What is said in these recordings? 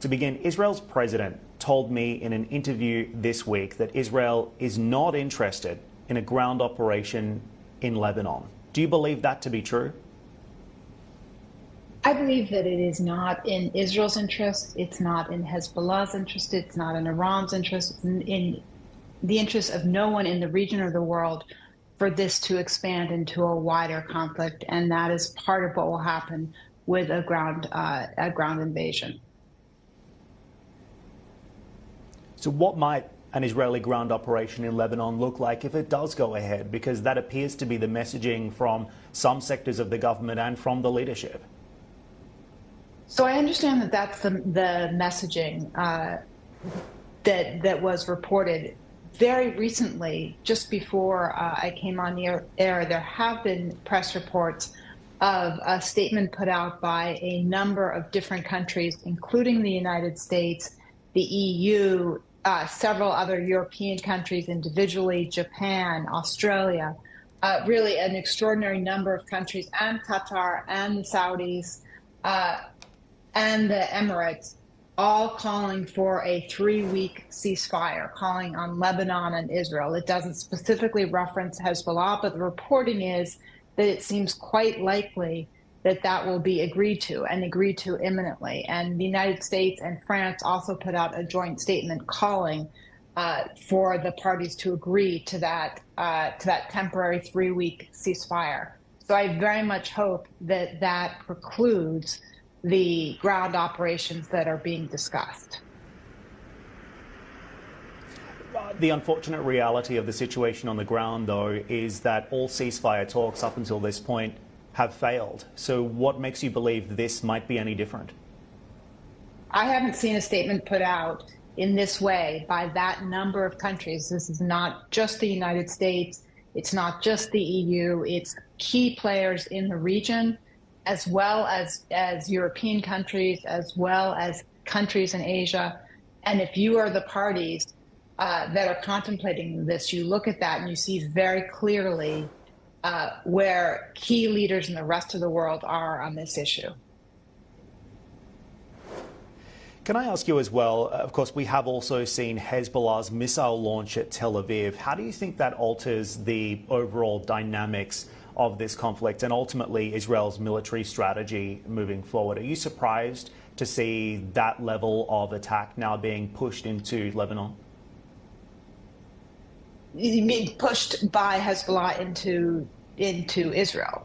To begin, Israel's president told me in an interview this week that Israel is not interested in a ground operation in Lebanon. Do you believe that to be true? I believe that it is not in Israel's interest. It's not in Hezbollah's interest. It's not in Iran's interest. It's in the interest of no one in the region or the world for this to expand into a wider conflict. And that is part of what will happen with a ground invasion. So what might an Israeli ground operation in Lebanon look like if it does go ahead? Because that appears to be the messaging from some sectors of the government and from the leadership. So I understand that that's the messaging that was reported very recently. Just before I came on the air, there have been press reports of a statement put out by a number of different countries, including the United States, the EU, several other European countries individually, Japan, Australia, really an extraordinary number of countries, and Qatar and the Saudis and the Emirates, all calling for a 3-week ceasefire, calling on Lebanon and Israel. It doesn't specifically reference Hezbollah, but the reporting is that it seems quite likely that that will be agreed to, and agreed to imminently. And the United States and France also put out a joint statement calling for the parties to agree to that temporary 3-week ceasefire. So I very much hope that that precludes the ground operations that are being discussed. The unfortunate reality of the situation on the ground, though, is that all ceasefire talks up until this point have failed. So what makes you believe this might be any different? I haven't seen a statement put out in this way by that number of countries. This is not just the United States. It's not just the EU. It's key players in the region, as well as European countries, as well as countries in Asia. And if you are the parties that are contemplating this, you look at that and you see very clearly where key leaders in the rest of the world are on this issue. Can I ask you as well, of course, we have also seen Hezbollah's missile launch at Tel Aviv. How do you think that alters the overall dynamics of this conflict and ultimately Israel's military strategy moving forward? Are you surprised to see that level of attack now being pushed into Lebanon? You mean pushed by Hezbollah into Israel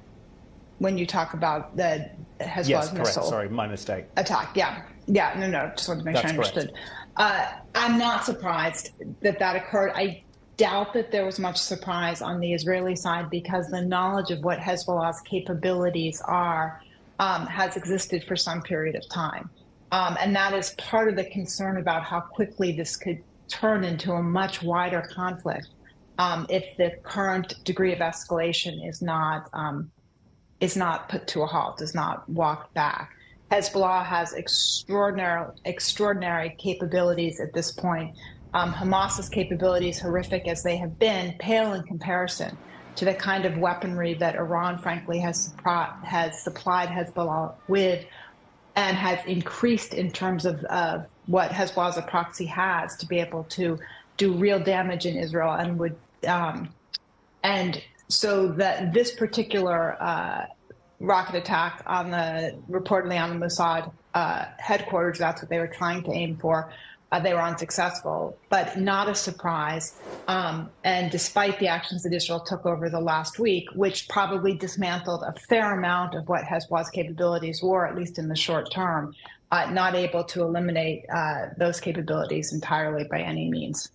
when you talk about the Hezbollah's missile? Sorry, my mistake. Attack, yeah. No, just wanted to make sure I understood. I'm not surprised that occurred. I doubt that there was much surprise on the Israeli side because the knowledge of what Hezbollah's capabilities are has existed for some period of time. And that is part of the concern about how quickly this could turn into a much wider conflict if the current degree of escalation is not put to a halt, is not walked back. Hezbollah has extraordinary capabilities at this point. Hamas's capabilities, horrific as they have been, pale in comparison to the kind of weaponry that Iran, frankly, has supplied Hezbollah with and has increased in terms of what Hezbollah as a proxy has to be able to do real damage in Israel and so that this particular rocket attack reportedly on the Mossad headquarters, that's what they were trying to aim for. They were unsuccessful, but not a surprise. And despite the actions that Israel took over the last week, which probably dismantled a fair amount of what Hezbollah's capabilities were, at least in the short term, not able to eliminate those capabilities entirely by any means.